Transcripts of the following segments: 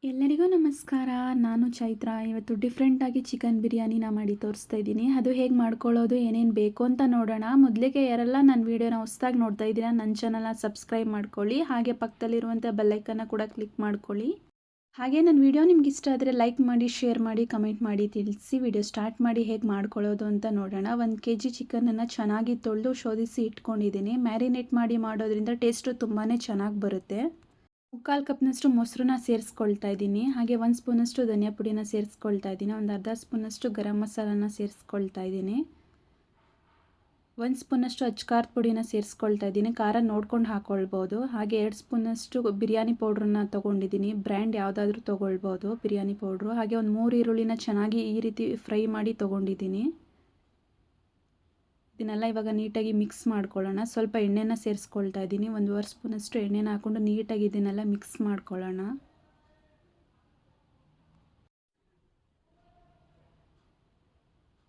ಎಲ್ಲರಿಗೂ ನಮಸ್ಕಾರ. ನಾನು ಚೈತ್ರ. ಇವತ್ತು ಡಿಫ್ರೆಂಟಾಗಿ ಚಿಕನ್ ಬಿರಿಯಾನಿನ ಮಾಡಿ ತೋರಿಸ್ತಾ ಇದ್ದೀನಿ. ಅದು ಹೇಗೆ ಮಾಡ್ಕೊಳ್ಳೋದು, ಏನೇನು ಬೇಕು ಅಂತ ನೋಡೋಣ. ಮೊದಲಿಗೆ ಯಾರೆಲ್ಲ ನನ್ನ ವೀಡಿಯೋನ ಹೊಸದಾಗಿ ನೋಡ್ತಾ ಇದ್ದೀರಾ, ನನ್ನ ಚಾನಲ್ನ ಸಬ್ಸ್ಕ್ರೈಬ್ ಮಾಡ್ಕೊಳ್ಳಿ. ಹಾಗೆ ಪಕ್ಕದಲ್ಲಿರುವಂಥ ಬೆಲ್ಲೈಕನ್ನ ಕೂಡ ಕ್ಲಿಕ್ ಮಾಡ್ಕೊಳ್ಳಿ. ಹಾಗೆ ನನ್ನ ವೀಡಿಯೋ ನಿಮ್ಗೆ ಇಷ್ಟ ಆದರೆ ಲೈಕ್ ಮಾಡಿ, ಶೇರ್ ಮಾಡಿ, ಕಮೆಂಟ್ ಮಾಡಿ ತಿಳಿಸಿ. ವಿಡಿಯೋ ಸ್ಟಾರ್ಟ್ ಮಾಡಿ ಹೇಗೆ ಮಾಡ್ಕೊಳ್ಳೋದು ಅಂತ ನೋಡೋಣ. 1 kg ಚಿಕನನ್ನು ಚೆನ್ನಾಗಿ ತೊಳೆದು ಶೋಧಿಸಿ ಇಟ್ಕೊಂಡಿದ್ದೀನಿ. ಮ್ಯಾರಿನೇಟ್ ಮಾಡಿ ಮಾಡೋದ್ರಿಂದ ಟೇಸ್ಟು ತುಂಬಾ ಚೆನ್ನಾಗಿ ಬರುತ್ತೆ. 3/4 ಕಪ್ನಷ್ಟು ಮೊಸರನ್ನ ಸೇರಿಸ್ಕೊಳ್ತಾ ಇದ್ದೀನಿ. ಹಾಗೆ 1 ಸ್ಪೂನಷ್ಟು ಧನಿಯಾ ಪುಡಿನ ಸೇರಿಸ್ಕೊಳ್ತಾ ಇದ್ದೀನಿ. ಒಂದು ಅರ್ಧ ಸ್ಪೂನಷ್ಟು ಗರಂ ಮಸಾಲನ ಸೇರಿಸ್ಕೊಳ್ತಾ ಇದ್ದೀನಿ. 1 ಸ್ಪೂನಷ್ಟು ಅಚ್ಕಾರದ ಪುಡಿನ ಸೇರಿಸ್ಕೊಳ್ತಾ ಇದ್ದೀನಿ. ಖಾರ ನೋಡ್ಕೊಂಡು ಹಾಕ್ಕೊಳ್ಬೋದು. ಹಾಗೆ 2 ಸ್ಪೂನಷ್ಟು ಬಿರಿಯಾನಿ ಪೌಡ್ರನ್ನ ತೊಗೊಂಡಿದ್ದೀನಿ. ಬ್ರ್ಯಾಂಡ್ ಯಾವುದಾದ್ರೂ ತೊಗೊಳ್ಬೋದು ಬಿರಿಯಾನಿ ಪೌಡ್ರು. ಹಾಗೆ ಒಂದು 3 ಈರುಳ್ಳಿನ ಚೆನ್ನಾಗಿ ಈ ರೀತಿ ಫ್ರೈ ಮಾಡಿ ತೊಗೊಂಡಿದ್ದೀನಿ. ಇದನ್ನೆಲ್ಲ ಇವಾಗ ನೀಟಾಗಿ ಮಿಕ್ಸ್ ಮಾಡ್ಕೊಳ್ಳೋಣ. ಸ್ವಲ್ಪ ಎಣ್ಣೆನ ಸೇರಿಸ್ಕೊಳ್ತಾ ಇದ್ದೀನಿ. 1 ಸ್ಪೂನಷ್ಟು ಎಣ್ಣೆನ ಹಾಕ್ಕೊಂಡು ನೀಟಾಗಿ ಇದನ್ನೆಲ್ಲ ಮಿಕ್ಸ್ ಮಾಡ್ಕೊಳ್ಳೋಣ.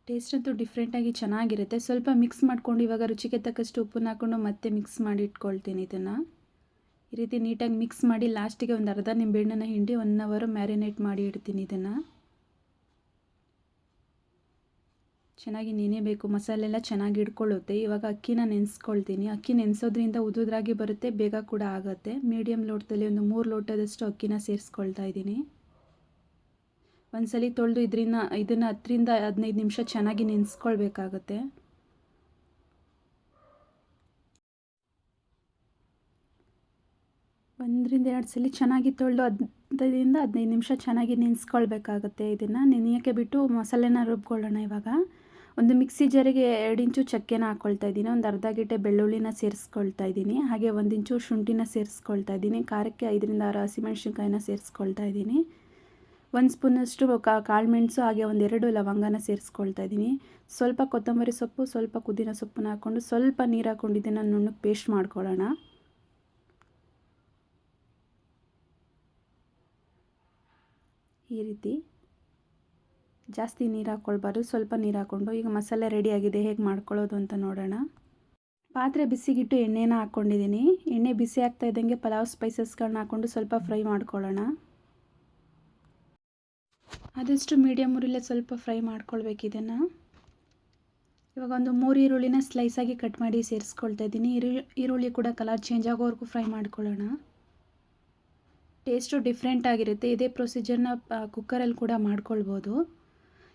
ಟೇಸ್ಟ್ ಅಂತೂ ಡಿಫ್ರೆಂಟಾಗಿ ಚೆನ್ನಾಗಿರುತ್ತೆ. ಸ್ವಲ್ಪ ಮಿಕ್ಸ್ ಮಾಡ್ಕೊಂಡು ಇವಾಗ ರುಚಿಗೆ ತಕ್ಕಷ್ಟು ಉಪ್ಪನ್ನ ಹಾಕ್ಕೊಂಡು ಮತ್ತೆ ಮಿಕ್ಸ್ ಮಾಡಿ ಇಟ್ಕೊಳ್ತೀನಿ. ಇದನ್ನು ಈ ರೀತಿ ನೀಟಾಗಿ ಮಿಕ್ಸ್ ಮಾಡಿ ಲಾಸ್ಟಿಗೆ ಒಂದು ಅರ್ಧ ನಿಂಬೆಹಣ್ಣನ್ನು ಹಿಂಡಿ 1 ಅವರ್ ಮ್ಯಾರಿನೇಟ್ ಮಾಡಿ ಇಡ್ತೀನಿ. ಇದನ್ನು ಚೆನ್ನಾಗಿ ನೆನೆಬೇಕು. ಮಸಾಲೆ ಎಲ್ಲ ಚೆನ್ನಾಗಿ ಹಿಡ್ಕೊಳ್ಳುತ್ತೆ. ಇವಾಗ ಅಕ್ಕಿನ ನೆನೆಸ್ಕೊಳ್ತೀನಿ. ಅಕ್ಕಿ ನೆನೆಸೋದ್ರಿಂದ ಉದುದ್ರಾಗಿ ಬರುತ್ತೆ, ಬೇಗ ಕೂಡ ಆಗುತ್ತೆ. ಮೀಡಿಯಮ್ ಲೋಟದಲ್ಲಿ ಒಂದು 3 ಲೋಟದಷ್ಟು ಅಕ್ಕಿನ ಸೇರಿಸ್ಕೊಳ್ತಾ ಇದ್ದೀನಿ. ಒಂದ್ಸಲಿ ತೊಳೆದು ಇದನ್ನು 10 ರಿಂದ 15 ನಿಮಿಷ ಚೆನ್ನಾಗಿ ನೆನೆಸ್ಕೊಳ್ಬೇಕಾಗತ್ತೆ. ಒಂದರಿಂದ 2 ಸಲ ಚೆನ್ನಾಗಿ ತೊಳೆದು 10 ರಿಂದ 15 ನಿಮಿಷ ಚೆನ್ನಾಗಿ ನೆನೆಸ್ಕೊಳ್ಬೇಕಾಗತ್ತೆ. ಇದನ್ನು ನೆನೆಯೋಕ್ಕೆ ಬಿಟ್ಟು ಮಸಾಲೆನ ರುಬ್ಕೊಳ್ಳೋಣ. ಇವಾಗ ಒಂದು ಮಿಕ್ಸಿ ಜಾರಿಗೆ 2 ಇಂಚು ಚಕ್ಕೆನ ಹಾಕ್ಕೊಳ್ತಾ ಇದ್ದೀನಿ. ಒಂದು ಅರ್ಧ ಗೆಡ್ಡೆ ಬೆಳ್ಳುಳ್ಳಿನ ಸೇರಿಸ್ಕೊಳ್ತಾ ಇದ್ದೀನಿ. ಹಾಗೆ 1 ಇಂಚು ಶುಂಠಿನ ಸೇರಿಸ್ಕೊಳ್ತಾ ಇದ್ದೀನಿ. ಖಾರಕ್ಕೆ 5 ರಿಂದ 6 ಹಸಿಮೆಣಸಿನ್ಕಾಯಿನ ಸೇರಿಸ್ಕೊಳ್ತಾ ಇದ್ದೀನಿ. 1 ಸ್ಪೂನಷ್ಟು ಕಾಳು ಮೆಣಸು ಹಾಗೆ 1-2 ಲವಂಗನ ಸೇರಿಸ್ಕೊಳ್ತಾ ಇದ್ದೀನಿ. ಸ್ವಲ್ಪ ಕೊತ್ತಂಬರಿ ಸೊಪ್ಪು, ಸ್ವಲ್ಪ ಪುದೀನ ಸೊಪ್ಪನ್ನ ಹಾಕ್ಕೊಂಡು ಸ್ವಲ್ಪ ನೀರು ಹಾಕ್ಕೊಂಡು ಇದನ್ನು ನುಣ್ಣಗೆ ಪೇಸ್ಟ್ ಮಾಡ್ಕೊಳ್ಳೋಣ. ಈ ರೀತಿ ಜಾಸ್ತಿ ನೀರು ಹಾಕ್ಕೊಳ್ಬಾರ್ದು, ಸ್ವಲ್ಪ ನೀರು ಹಾಕ್ಕೊಂಡು. ಈಗ ಮಸಾಲೆ ರೆಡಿಯಾಗಿದೆ, ಹೇಗೆ ಮಾಡ್ಕೊಳ್ಳೋದು ಅಂತ ನೋಡೋಣ. ಪಾತ್ರೆ ಬಿಸಿಗಿಟ್ಟು ಎಣ್ಣೆನ ಹಾಕ್ಕೊಂಡಿದ್ದೀನಿ. ಎಣ್ಣೆ ಬಿಸಿ ಆಗ್ತಾ ಇದ್ದಂಗೆ ಪಲಾವ್ ಸ್ಪೈಸಸ್ಗಳನ್ನ ಹಾಕ್ಕೊಂಡು ಸ್ವಲ್ಪ ಫ್ರೈ ಮಾಡ್ಕೊಳ್ಳೋಣ. ಆದಷ್ಟು ಮೀಡಿಯಮ್ ಉರಿಲೇ ಸ್ವಲ್ಪ ಫ್ರೈ ಮಾಡ್ಕೊಳ್ಬೇಕು ಇದನ್ನು. ಇವಾಗ ಒಂದು 3 ಈರುಳ್ಳಿನ ಸ್ಲೈಸಾಗಿ ಕಟ್ ಮಾಡಿ ಸೇರಿಸ್ಕೊಳ್ತಾ ಇದ್ದೀನಿ. ಈರುಳ್ಳಿ ಕೂಡ ಕಲರ್ ಚೇಂಜ್ ಆಗೋವರೆಗೂ ಫ್ರೈ ಮಾಡ್ಕೊಳ್ಳೋಣ. ಟೇಸ್ಟು ಡಿಫ್ರೆಂಟ್ ಆಗಿರುತ್ತೆ. ಇದೇ ಪ್ರೊಸೀಜರ್ನ ಕುಕ್ಕರಲ್ಲಿ ಕೂಡ ಮಾಡ್ಕೊಳ್ಬೋದು.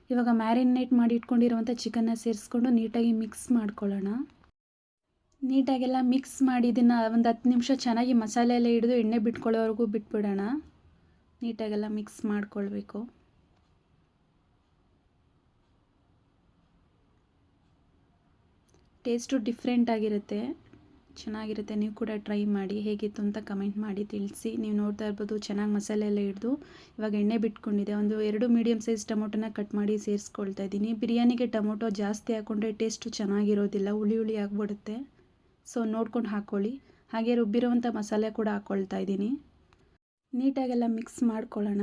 ಇವಾಗ ಮ್ಯಾರಿನೇಟ್ ಮಾಡಿ ಇಟ್ಕೊಂಡಿರುವಂಥ ಚಿಕನ್ನ ಸೇರಿಸ್ಕೊಂಡು ನೀಟಾಗಿ ಮಿಕ್ಸ್ ಮಾಡ್ಕೊಳ್ಳೋಣ. ನೀಟಾಗೆಲ್ಲ ಮಿಕ್ಸ್ ಮಾಡಿ ಇದನ್ನು ಒಂದು 10 ನಿಮಿಷ ಚೆನ್ನಾಗಿ ಮಸಾಲೆ ಎಲ್ಲ ಹಿಡಿದು ಎಣ್ಣೆ ಬಿಟ್ಕೊಳ್ಳೋವರೆಗೂ ಬಿಟ್ಬಿಡೋಣ. ನೀಟಾಗೆಲ್ಲ ಮಿಕ್ಸ್ ಮಾಡ್ಕೊಳ್ಬೇಕು. ಟೇಸ್ಟು ಡಿಫ್ರೆಂಟ್ ಆಗಿರುತ್ತೆ, ಚೆನ್ನಾಗಿರುತ್ತೆ. ನೀವು ಕೂಡ ಟ್ರೈ ಮಾಡಿ. ಹೇಗಿತ್ತು ಅಂತ ಕಮೆಂಟ್ ಮಾಡಿ ತಿಳಿಸಿ. ನೀವು ನೋಡ್ತಾ ಇರ್ಬೋದು ಚೆನ್ನಾಗಿ ಮಸಾಲೆ ಎಲ್ಲ ಹಿಡಿದು ಇವಾಗ ಎಣ್ಣೆ ಬಿಟ್ಕೊಂಡಿದೆ. ಒಂದು 2 ಮೀಡಿಯಮ್ ಸೈಜ್ ಟೊಮೊಟೊನ ಕಟ್ ಮಾಡಿ ಸೇರಿಸ್ಕೊಳ್ತಾ ಇದ್ದೀನಿ. ಬಿರಿಯಾನಿಗೆ ಟೊಮೊಟೊ ಜಾಸ್ತಿ ಹಾಕ್ಕೊಂಡ್ರೆ ಟೇಸ್ಟು ಚೆನ್ನಾಗಿರೋದಿಲ್ಲ, ಹುಳಿ ಹುಳಿ ಆಗಿಬಿಡುತ್ತೆ. ಸೊ ನೋಡ್ಕೊಂಡು ಹಾಕ್ಕೊಳ್ಳಿ. ಹಾಗೆ ರುಬ್ಬಿರುವಂಥ ಮಸಾಲೆ ಕೂಡ ಹಾಕ್ಕೊಳ್ತಾ ಇದ್ದೀನಿ. ನೀಟಾಗೆಲ್ಲ ಮಿಕ್ಸ್ ಮಾಡ್ಕೊಳ್ಳೋಣ.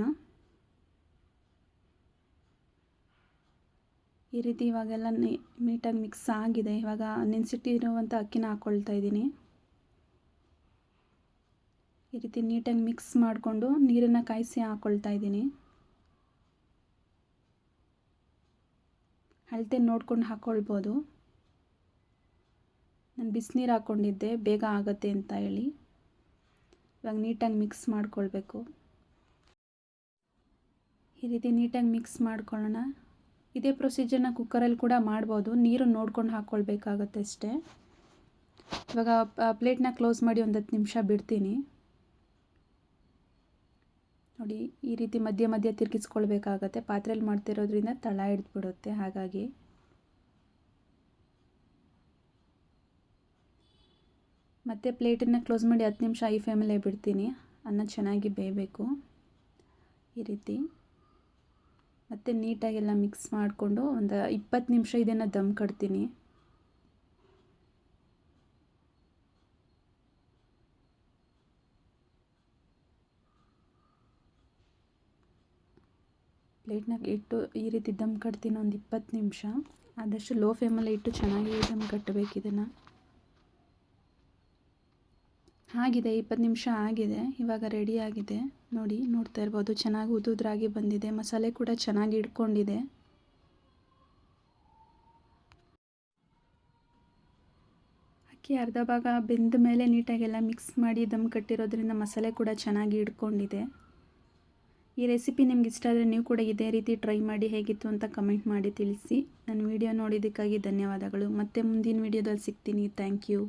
ಈ ರೀತಿ ಇವಾಗೆಲ್ಲ ನೀಟಾಗಿ ಮಿಕ್ಸ್ ಆಗಿದೆ. ಇವಾಗ ನೆನೆಸಿಟ್ಟಿರುವಂಥ ಅಕ್ಕಿನ ಹಾಕ್ಕೊಳ್ತಾ ಇದ್ದೀನಿ. ಈ ರೀತಿ ನೀಟಾಗಿ ಮಿಕ್ಸ್ ಮಾಡಿಕೊಂಡು ನೀರನ್ನು ಕಾಯಿಸಿ ಹಾಕ್ಕೊಳ್ತಾ ಇದ್ದೀನಿ. ಅಳತೆ ನೋಡ್ಕೊಂಡು ಹಾಕ್ಕೊಳ್ಬೋದು. ನಾನು ಬಿಸಿನೀರು ಹಾಕ್ಕೊಂಡಿದ್ದೆ ಬೇಗ ಆಗುತ್ತೆ ಅಂತ ಹೇಳಿ. ಇವಾಗ ನೀಟಾಗಿ ಮಿಕ್ಸ್ ಮಾಡ್ಕೊಳ್ಬೇಕು. ಈ ರೀತಿ ನೀಟಾಗಿ ಮಿಕ್ಸ್ ಮಾಡ್ಕೊಳ್ಳೋಣ. ಇದೇ ಪ್ರೊಸೀಜರ್ನ ಕುಕ್ಕರಲ್ಲಿ ಕೂಡ ಮಾಡ್ಬೋದು. ನೀರು ನೋಡ್ಕೊಂಡು ಹಾಕ್ಕೊಳ್ಬೇಕಾಗತ್ತೆ ಅಷ್ಟೇ. ಇವಾಗ ಪ್ಲೇಟ್ನ ಕ್ಲೋಸ್ ಮಾಡಿ ಒಂದು 10 ನಿಮಿಷ ಬಿಡ್ತೀನಿ. ನೋಡಿ ಈ ರೀತಿ ಮಧ್ಯ ಮಧ್ಯ ತಿರುಗಿಸ್ಕೊಳ್ಬೇಕಾಗತ್ತೆ. ಪಾತ್ರೆಯಲ್ಲಿ ಮಾಡ್ತಿರೋದ್ರಿಂದ ತಳ ಹಿಡಿದ್ಬಿಡುತ್ತೆ. ಹಾಗಾಗಿ ಮತ್ತೆ ಪ್ಲೇಟನ್ನು ಕ್ಲೋಸ್ ಮಾಡಿ 10 ನಿಮಿಷ ಹೈ ಫ್ಲೇಮಲ್ಲೇ ಬಿಡ್ತೀನಿ. ಅನ್ನ ಚೆನ್ನಾಗಿ ಬೇಯಬೇಕು. ಈ ರೀತಿ ಮತ್ತು ನೀಟಾಗೆಲ್ಲ ಮಿಕ್ಸ್ ಮಾಡಿಕೊಂಡು ಒಂದು 20 ನಿಮಿಷ ಇದನ್ನು ದಮ್ ಕಟ್ತೀನಿ. ಪ್ಲೇಟ್ನಾಗ ಇಟ್ಟು ಈ ರೀತಿ ದಮ್ ಕಟ್ತೀನಿ ಒಂದು 20 ನಿಮಿಷ. ಆದಷ್ಟು ಲೋ ಫ್ಲೇಮಲ್ಲೇ ಇಟ್ಟು ಚೆನ್ನಾಗಿ ದಮ್ ಕಟ್ಟಬೇಕು ಇದನ್ನು. ಆಗಿದೆ, 20 ನಿಮಿಷ ಆಗಿದೆ. ಇವಾಗ ರೆಡಿ ಆಗಿದೆ ನೋಡಿ, ನೋಡ್ತಾ ಇರ್ಬೋದು ಚೆನ್ನಾಗಿ ಉದುದ್ರಾಗಿ ಬಂದಿದೆ. ಮಸಾಲೆ ಕೂಡ ಚೆನ್ನಾಗಿ ಹಿಡ್ಕೊಂಡಿದೆ. ಅಕ್ಕಿ ಅರ್ಧ ಭಾಗ ಬೆಂದ ಮೇಲೆ ನೀಟಾಗೆಲ್ಲ ಮಿಕ್ಸ್ ಮಾಡಿ ದಮ್ ಕಟ್ಟಿರೋದ್ರಿಂದ ಮಸಾಲೆ ಕೂಡ ಚೆನ್ನಾಗಿ ಹಿಡ್ಕೊಂಡಿದೆ. ಈ ರೆಸಿಪಿ ನಿಮ್ಗೆ ಇಷ್ಟ ಆದರೆ ನೀವು ಕೂಡ ಇದೇ ರೀತಿ ಟ್ರೈ ಮಾಡಿ ಹೇಗಿತ್ತು ಅಂತ ಕಮೆಂಟ್ ಮಾಡಿ ತಿಳಿಸಿ. ನನ್ನ ವಿಡಿಯೋ ನೋಡಿದ್ದಕ್ಕಾಗಿ ಧನ್ಯವಾದಗಳು. ಮತ್ತೆ ಮುಂದಿನ ವಿಡಿಯೋದಲ್ಲಿ ಸಿಗ್ತೀನಿ. Thank you.